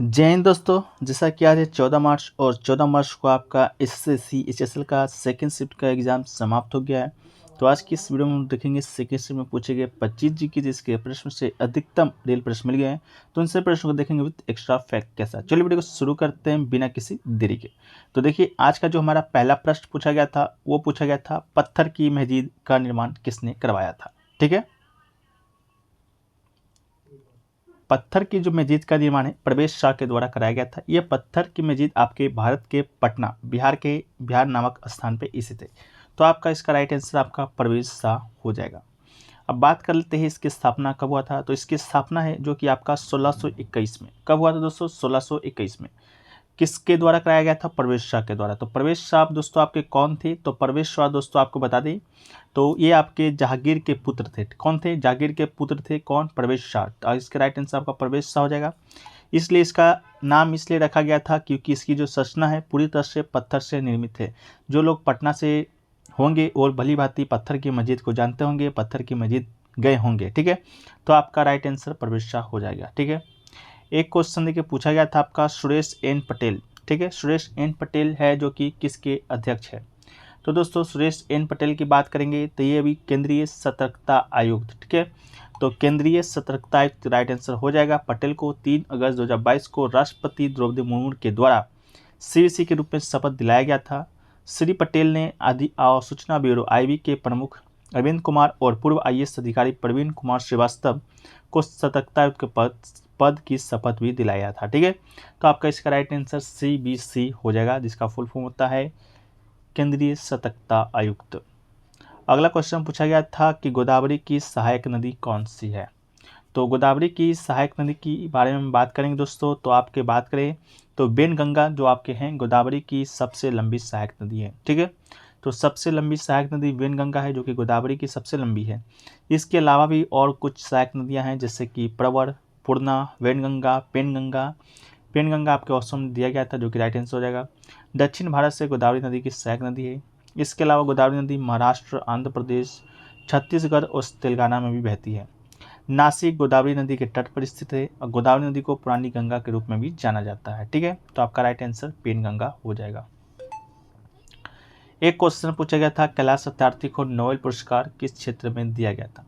जय हिंद दोस्तों। जैसा कि आज है 14 मार्च और 14 मार्च को आपका एसएससी एचएसएल का सेकंड शिफ्ट का एग्ज़ाम समाप्त हो गया है। तो आज की इस वीडियो में हम देखेंगे सेकंड शिफ्ट में पूछे गए 25 जीके जिसके प्रश्न से अधिकतम रियल प्रश्न मिल गए हैं। तो उन सभी प्रश्नों को देखेंगे विद एक्स्ट्रा फैक्ट के साथ। चलिए वीडियो को शुरू करते हैं बिना किसी देरी के। तो देखिए आज का जो हमारा पहला प्रश्न पूछा गया था वो पूछा गया था पत्थर की मस्जिद का निर्माण किसने करवाया था। ठीक है, पत्थर की जो मस्जिद का निर्माण है प्रवेश शाह के द्वारा कराया गया था। यह पत्थर की मस्जिद आपके भारत के पटना बिहार नामक स्थान पे स्थित है। तो आपका इसका राइट आंसर आपका प्रवेश शाह हो जाएगा। अब बात कर लेते हैं इसकी स्थापना कब हुआ था। तो इसकी स्थापना है जो कि आपका 1621 में। कब हुआ था दोस्तों? 1621 में। किसके द्वारा कराया गया था? प्रवेश शाह के द्वारा। तो प्रवेश शाह दोस्तों आपके कौन थे? तो प्रवेश शाह दोस्तों आपको बता दें तो ये आपके जहांगीर के पुत्र थे। कौन थे? जहांगीर के पुत्र थे। कौन? प्रवेश शाह। तो इसका राइट आंसर आपका प्रवेश शाह हो जाएगा। इसलिए इसका नाम इसलिए रखा गया था क्योंकि इसकी जो संरचना है पूरी तरह से पत्थर से निर्मित है। जो लोग पटना से होंगे और भली भांति पत्थर की मस्जिद को जानते होंगे, पत्थर की मस्जिद गए होंगे। ठीक है, तो आपका राइट आंसर प्रवेश शाह हो जाएगा। ठीक है, एक क्वेश्चन देखिए पूछा गया था आपका सुरेश एन पटेल। ठीक है, सुरेश एन पटेल है जो कि किसके अध्यक्ष है। तो दोस्तों सुरेश एन पटेल की बात करेंगे तो ये अभी केंद्रीय सतर्कता आयुक्त। ठीक है, तो केंद्रीय सतर्कता आयुक्त राइट आंसर हो जाएगा। पटेल को 3 अगस्त 2022 को राष्ट्रपति द्रौपदी मुर्मू के द्वारा सीवीसी के रूप में शपथ दिलाया गया था। श्री पटेल ने आदि सूचना ब्यूरो आईबी के प्रमुख अरविंद कुमार और पूर्व आईएएस अधिकारी प्रवीण कुमार श्रीवास्तव को सतर्कता आयुक्त के पद की शपथ भी दिलाया था। ठीक है, तो आपका इसका राइट आंसर सीबीसी हो जाएगा जिसका फुल फॉर्म होता है केंद्रीय सतर्कता आयुक्त। अगला क्वेश्चन पूछा गया था कि गोदावरी की सहायक नदी कौन सी है। तो गोदावरी की सहायक नदी की बारे में बात करेंगे दोस्तों। तो आपके बात करें तो वेनगंगा जो आपके हैं गोदावरी की सबसे लंबी सहायक नदी है। ठीक है, तो सबसे लंबी सहायक नदी वेनगंगा है जो कि गोदावरी की सबसे लंबी है। इसके अलावा भी और कुछ सहायक नदियां हैं जैसे कि प्रवर, पूर्णा, वेनगंगा, पेनगंगा। पेनगंगा आपके ऑप्शन में दिया गया था जो कि राइट आंसर हो जाएगा। दक्षिण भारत से गोदावरी नदी की सहायक नदी है। इसके अलावा गोदावरी नदी महाराष्ट्र, आंध्र प्रदेश, छत्तीसगढ़ और तेलंगाना में भी बहती है। नासिक गोदावरी नदी के तट पर स्थित है और गोदावरी नदी को पुरानी गंगा के रूप में भी जाना जाता है। ठीक है, तो आपका राइट आंसर पेनगंगा हो जाएगा। एक क्वेश्चन पूछा गया था कैलाश सत्यार्थी को नोबेल पुरस्कार किस क्षेत्र में दिया गया था।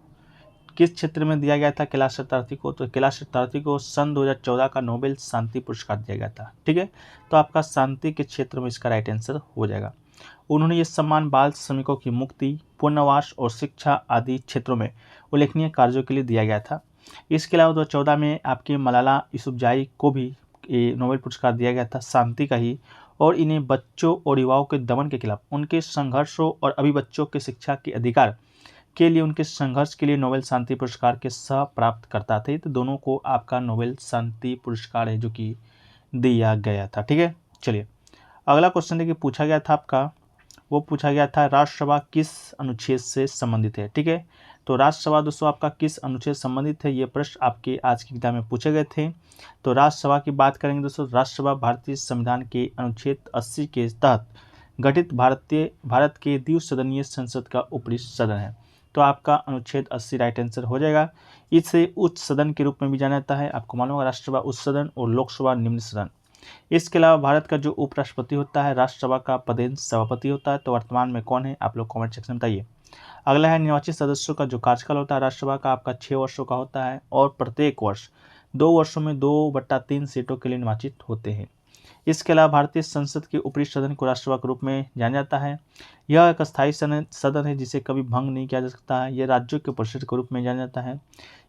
किस क्षेत्र में दिया गया था कैलाश सत्यार्थी को? तो कैलाश सत्यार्थी को सन 2014 का नोबेल शांति पुरस्कार दिया गया था। ठीक है, तो आपका शांति के क्षेत्र में इसका राइट आंसर हो जाएगा। उन्होंने ये सम्मान बाल श्रमिकों की मुक्ति, पुनर्वास और शिक्षा आदि क्षेत्रों में उल्लेखनीय कार्यों के लिए दिया गया था। इसके अलावा 2014 में आपके मलाला यूसुफजाई को भी नोबेल पुरस्कार दिया गया था शांति का ही, और इन्हें बच्चों और युवाओं के दमन के खिलाफ उनके संघर्षों और अभी बच्चों के शिक्षा के अधिकार के लिए उनके संघर्ष के लिए नोबेल शांति पुरस्कार के सह प्राप्त करता थे। तो दोनों को आपका नोबेल शांति पुरस्कार है जो कि दिया गया था। ठीक है, चलिए अगला क्वेश्चन देखिए पूछा गया था आपका, वो पूछा गया था राज्यसभा किस अनुच्छेद से संबंधित है। ठीक है, तो राज्यसभा दोस्तों आपका किस अनुच्छेद संबंधित है, ये प्रश्न आपके आज की एग्जाम में पूछे गए थे। तो राज्यसभा की बात करेंगे दोस्तों। राज्यसभा भारतीय संविधान के अनुच्छेद 80 के तहत गठित भारत के द्विसदनीय संसद का ऊपरी सदन है। तो आपका अनुच्छेद 80 राइट आंसर हो जाएगा। इसे उच्च सदन के रूप में भी जाना जाता है। आपको मालूम होगा राज्यसभा उच्च सदन और लोकसभा निम्न सदन। इसके अलावा भारत का जो उपराष्ट्रपति होता है राज्यसभा का पदेन सभापति होता है। तो वर्तमान में कौन है आप लोग कमेंट सेक्शन में बताइए। अगला है निर्वाचित सदस्यों का जो कार्यकाल होता है राज्यसभा का आपका 6 वर्षों का होता है और प्रत्येक वर्ष 2 वर्षों में 2/3 सीटों के लिए निर्वाचित होते हैं। इसके अलावा भारतीय संसद के ऊपरी सदन को राज्यसभा के रूप में जाना जाता है। यह एक स्थायी सदन है जिसे कभी भंग नहीं किया जा सकता है। यह राज्यों के परिषद के रूप में जाना जाता है।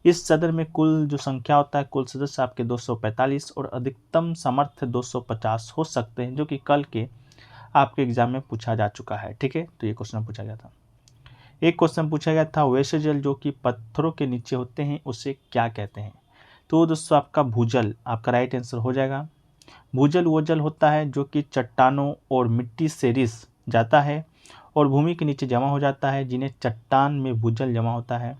इस सदन में कुल जो संख्या होता है कुल सदस्य आपके 245 और अधिकतम सामर्थ्य 250 हो सकते हैं जो कि कल के आपके एग्जाम में पूछा जा चुका है। ठीक है, तो ये क्वेश्चन पूछा गया था। एक क्वेश्चन पूछा गया था वैसे जल जो कि पत्थरों के नीचे होते हैं उसे क्या कहते हैं। तो दोस्तों आपका भूजल आपका राइट आंसर हो जाएगा। भूजल वो जल होता है जो कि चट्टानों और मिट्टी से रिस जाता है और भूमि के नीचे जमा हो जाता है, जिन्हें चट्टान में भूजल जमा होता है।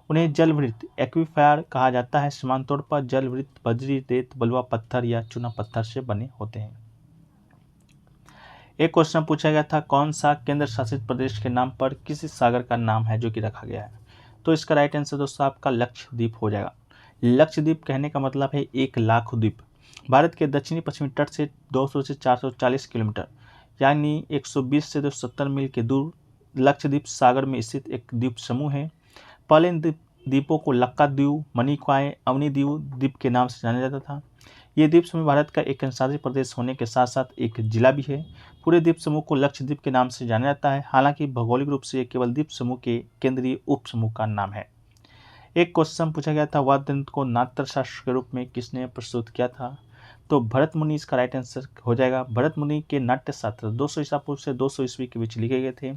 उन्हें जलवृत्त एक्वीफायर कहा जाता है। सामान्य तौर पर जलवृत्त बजरी, रेत, बलुआ पत्थर या चूना पत्थर से बने होते हैं। एक क्वेश्चन पूछा गया था कौन सा केंद्र शासित प्रदेश के नाम पर किसी सागर का नाम है जो कि रखा गया है। तो इसका राइट आंसर दोस्तों आपका लक्षद्वीप हो जाएगा। लक्षद्वीप कहने का मतलब है 1 लाख द्वीप। भारत के दक्षिणी पश्चिमी तट से 200 से 440 किलोमीटर यानी 120 से 270 मील के दूर लक्षद्वीप सागर में स्थित एक द्वीप समूह है। पहले इन द्वीपों को लक्काद्वीप, मणिकॉय, अवनीद्वीप द्वीप के नाम से जाना जाता था। ये द्वीप समूह भारत का एक केंद्रशासित प्रदेश होने के साथ साथ एक जिला भी है। पूरे द्वीप समूह को लक्षद्वीप के नाम से जाना जाता है, हालांकि भौगोलिक रूप से ये केवल द्वीप समूह के केंद्रीय उप समूह का नाम है। एक क्वेश्चन पूछा गया था, वाद्य यंत्र को नाट्य शास्त्र के रूप में किसने प्रस्तुत किया था? तो भरत मुनि इसका राइट आंसर हो जाएगा। भरत मुनि के नाट्य शास्त्र 200 ईसा पूर्व से 200 ईस्वी के बीच लिखे गए थे।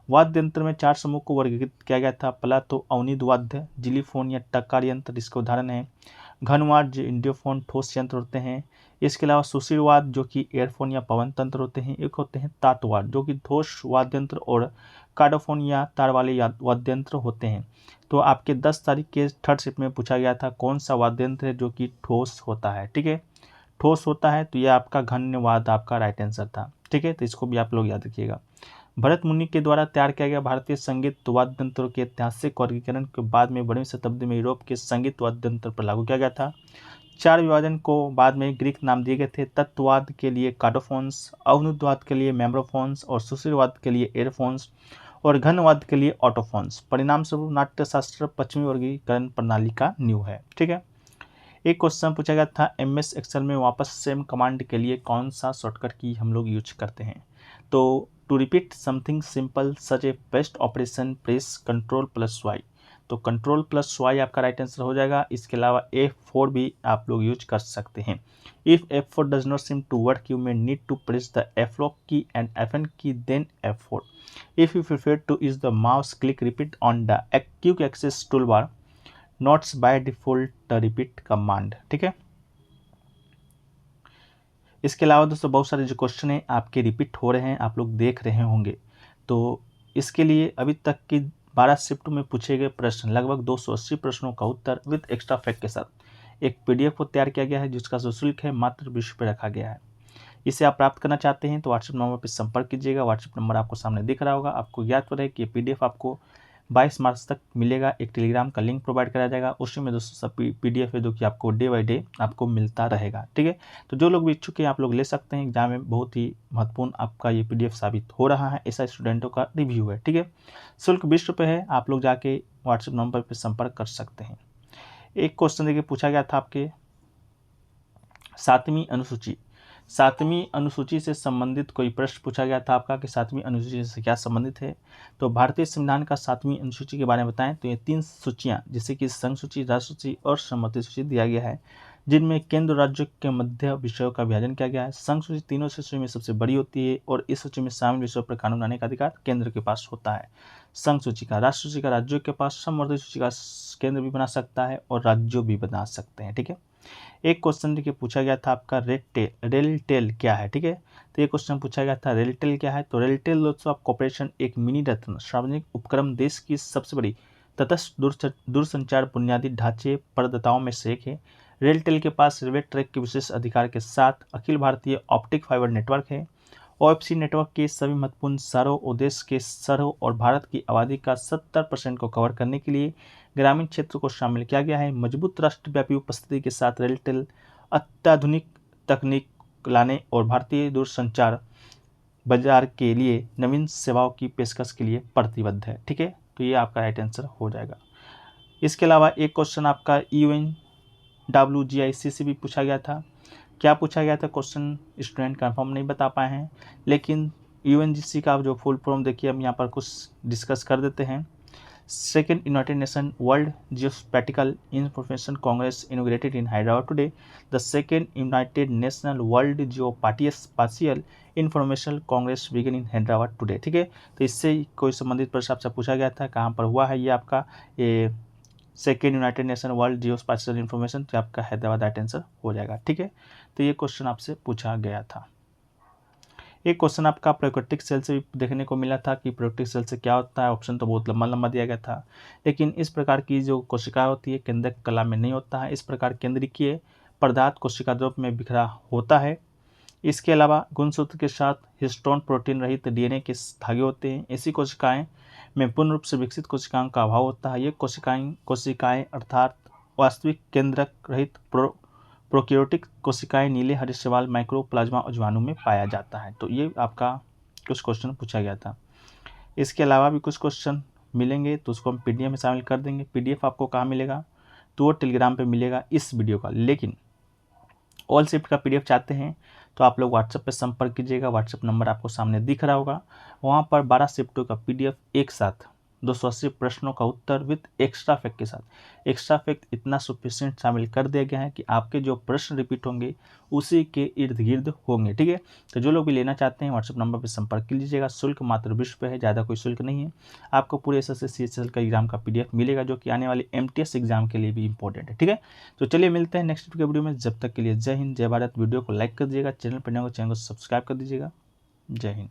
वाद्य यंत्र में 4 समूह को वर्गीकृत किया गया था। पहला तो अवनीद वाद्य, जिलीफोन या टक्कार यंत्र जिसके उदाहरण है घनवाद्य जो इंडियोफोन ठोस यंत्र होते हैं। इसके अलावा सुशीलवाद जो कि एयरफोन या पवन तंत्र होते हैं। एक होते हैं तातवाद जो कि ठोस वाद्य यंत्र और कार्डोफोन या तार वाले वाद्य यंत्र होते हैं। तो आपके 10 तारीख के थर्ड शिफ्ट में पूछा गया था कौन सा वाद्य यंत्र है जो कि ठोस होता है। ठीक है, ठोस होता है तो ये आपका घन्यवाद आपका राइट आंसर था। ठीक है, तो इसको भी आप लोग याद रखिएगा। भरत मुनि के द्वारा तैयार किया गया भारतीय संगीत वाद्य यंत्रों के ऐतिहासिक वर्गीकरण के बाद में 12वीं शताब्दी में यूरोप के संगीत वाद्य यंत्र पर लागू किया गया था। 4 विभाजन को बाद में ग्रीक नाम दिए गए थे। तत्ववाद के लिए कार्डोफोन्स, अवनुद्वाद के लिए मेम्ब्रोफोन्स और सुशीलवाद के लिए एयरफोन्स और घनवाद के ऑटोफोन्स। ऑटोफोन्स। परिणाम स्वरूप नाट्यशास्त्र पश्चिमी वर्गीकरण प्रणाली का न्यू है। ठीक है, एक क्वेश्चन पूछा गया था MS एक्सेल में वापस सेम कमांड के लिए कौन सा शॉर्टकट की हम लोग यूज करते हैं? तो to repeat something simple such a paste operation press Ctrl+Y। तो Ctrl+Y आपका राइट आंसर हो जाएगा। इसके अलावा F4 भी आप लोग यूज कर सकते हैं। If F4 does not seem to work you may need to press the F-lock key and Fn key then F4। If you prefer to use the mouse click repeat on the quick access tool bar, notes by default repeat command. ठीक है, इसके अलावा दोस्तों बहुत सारे जो question हैं आपके रिपीट हो रहे हैं, आप लोग देख रहे होंगे। तो इसके लिए अभी तक की 12 शिफ्ट में पूछे गए प्रश्न लगभग 280 प्रश्नों का उत्तर विद एक्स्ट्रा फैक्ट के साथ एक PDF को तैयार किया गया है जिसका जो शुल्क है मात्र 20 रुपये रखा गया है। इसे आप प्राप्त करना चाहते हैं तो व्हाट्सएप नंबर पर संपर्क कीजिएगा। व्हाट्सएप नंबर आपको सामने दिख रहा होगा। आपको याद रहे कि PDF आपको 22 मार्च तक मिलेगा। एक टेलीग्राम का लिंक प्रोवाइड कराया जाएगा, उसी में दोस्तों सब PDF है जो कि आपको डे बाई डे आपको मिलता रहेगा। ठीक है, तो जो लोग भी इच्छुक हैं आप लोग ले सकते हैं। एग्जाम में बहुत ही महत्वपूर्ण आपका ये PDF साबित हो रहा है, ऐसा स्टूडेंटों का रिव्यू है। ठीक है, शुल्क 20 रुपये है। आप लोग जाके व्हाट्सएप नंबर पर संपर्क कर सकते हैं। एक क्वेश्चन देखिए पूछा गया था आपके 7वीं अनुसूची। 7वीं अनुसूची से संबंधित कोई प्रश्न पूछा गया था आपका कि 7वीं अनुसूची से क्या संबंधित है? तो भारतीय संविधान का 7वीं अनुसूची के बारे में बताएं तो ये 3 सूचियां जैसे कि संघ सूची, राज्य सूची और सम्मति सूची दिया गया है, जिनमें केंद्र राज्य के मध्य विषयों का विभाजन किया गया है। संघ सूची तीनों सूची में सबसे बड़ी होती है और इस सूची में शामिल विषयों पर कानून बनाने का अधिकार केंद्र के पास होता है। संघ सूची का, राष्ट्र सूची का राज्यों के पास, सम्मति सूची का केंद्र भी बना सकता है और राज्यों भी बना सकते हैं। ठीक है, एक क्वेश्चन देखिए पूछा गया था आपका रेल टेल क्या है? ठीक है, तो ये क्वेश्चन पूछा गया था रेल टेल क्या है? तो रेल टेल दोस्तों कॉर्पोरेशन एक मिनी रत्न सार्वजनिक उपक्रम देश की सबसे बड़ी तटस्थ दूरसंचार बुनियादी ढांचे प्रदाताओं में से एक है। रेल टेल के पास रेलवे ट्रैक के विशेष अधिकार के साथ Akhil Bharatiya optic fibre network है। OFC नेटवर्क के सभी महत्वपूर्ण शहरों और देश के शहरों और भारत की आबादी का 70% को कवर करने के लिए ग्रामीण क्षेत्र को शामिल किया गया है। मजबूत राष्ट्रव्यापी उपस्थिति के साथ रेलटेल अत्याधुनिक तकनीक लाने और भारतीय दूरसंचार बाजार के लिए नवीन सेवाओं की पेशकश के लिए प्रतिबद्ध है। ठीक है, तो ये आपका राइट आंसर हो जाएगा। इसके अलावा एक क्वेश्चन आपका UNWGIC से भी पूछा गया था। क्या पूछा गया था क्वेश्चन स्टूडेंट कंफर्म नहीं बता पाए हैं, लेकिन UNGC का जो फुल फॉर्म देखिए हम यहाँ पर कुछ डिस्कस कर देते हैं। Second United Nation World Geospatial Information Congress inaugurated in Hyderabad today. The second United National World Geospatial Information Congress begin in Hyderabad today. ठीक है, तो इससे कोई संबंधित प्रश्न आपसे पूछा गया था, कहाँ पर हुआ है ये आपका ये second United Nation World Geospatial Information, तो आपका हैदराबाद राइट आंसर हो जाएगा। ठीक है, तो ये क्वेश्चन आपसे पूछा गया था। एक क्वेश्चन आपका प्रोकैरियोटिक सेल से भी देखने को मिला था कि प्रोकैरियोटिक सेल से क्या होता है। ऑप्शन तो बहुत लंबा लंबा दिया गया था, लेकिन इस प्रकार की जो कोशिका होती है केंद्रक कला में नहीं होता है। इस प्रकार केंद्रीय पदार्थ कोशिका द्रव्य में बिखरा होता है। इसके अलावा गुणसूत्र के साथ हिस्टोन प्रोटीन रहित DNA के धागे होते हैं। ऐसी कोशिकाएं में पूर्ण रूप से विकसित कोशिकाओं का अभाव होता है। ये कोशिकाएं अर्थात वास्तविक केंद्रक रहित प्रोकैरियोटिक कोशिकाएं नीले हरे शैवाल माइक्रोप्लाज्मा और जीवाणु में पाया जाता है। तो ये आपका कुछ क्वेश्चन पूछा गया था। इसके अलावा भी कुछ क्वेश्चन मिलेंगे तो उसको हम पीडीएफ में शामिल कर देंगे। पीडीएफ आपको कहाँ मिलेगा? तो वो टेलीग्राम पे मिलेगा इस वीडियो का। लेकिन ऑल शिफ्ट का पीडीएफ चाहते हैं तो आप लोग व्हाट्सएप पे संपर्क कीजिएगा। व्हाट्सएप नंबर आपको सामने दिख रहा होगा। वहाँ पर 12 शिफ्टों का पीडीएफ एक साथ 280 प्रश्नों का उत्तर विद एक्स्ट्रा फैक्ट के साथ। एक्स्ट्रा फैक्ट इतना सफिशिएंट शामिल कर दिया गया है कि आपके जो प्रश्न रिपीट होंगे उसी के इर्द गिर्द होंगे। ठीक है, तो जो लोग भी लेना चाहते हैं व्हाट्सएप नंबर पर संपर्क कर लीजिएगा। शुल्क मात्र 20 रुपये है, ज़्यादा कोई शुल्क नहीं है। आपको पूरे एसएससी सीएचएसएल का एग्जाम का पीडीएफ मिलेगा जो कि आने वाले एमटीएस एग्जाम के लिए भी इंपॉर्टेंट है। ठीक है, तो चलिए मिलते हैं नेक्स्ट वीडियो में। जब तक के लिए जय हिंद, जय भारत। वीडियो को लाइक कर दीजिएगा, चैनल पर नए हो चैनल को सब्सक्राइब कर दीजिएगा। जय हिंद।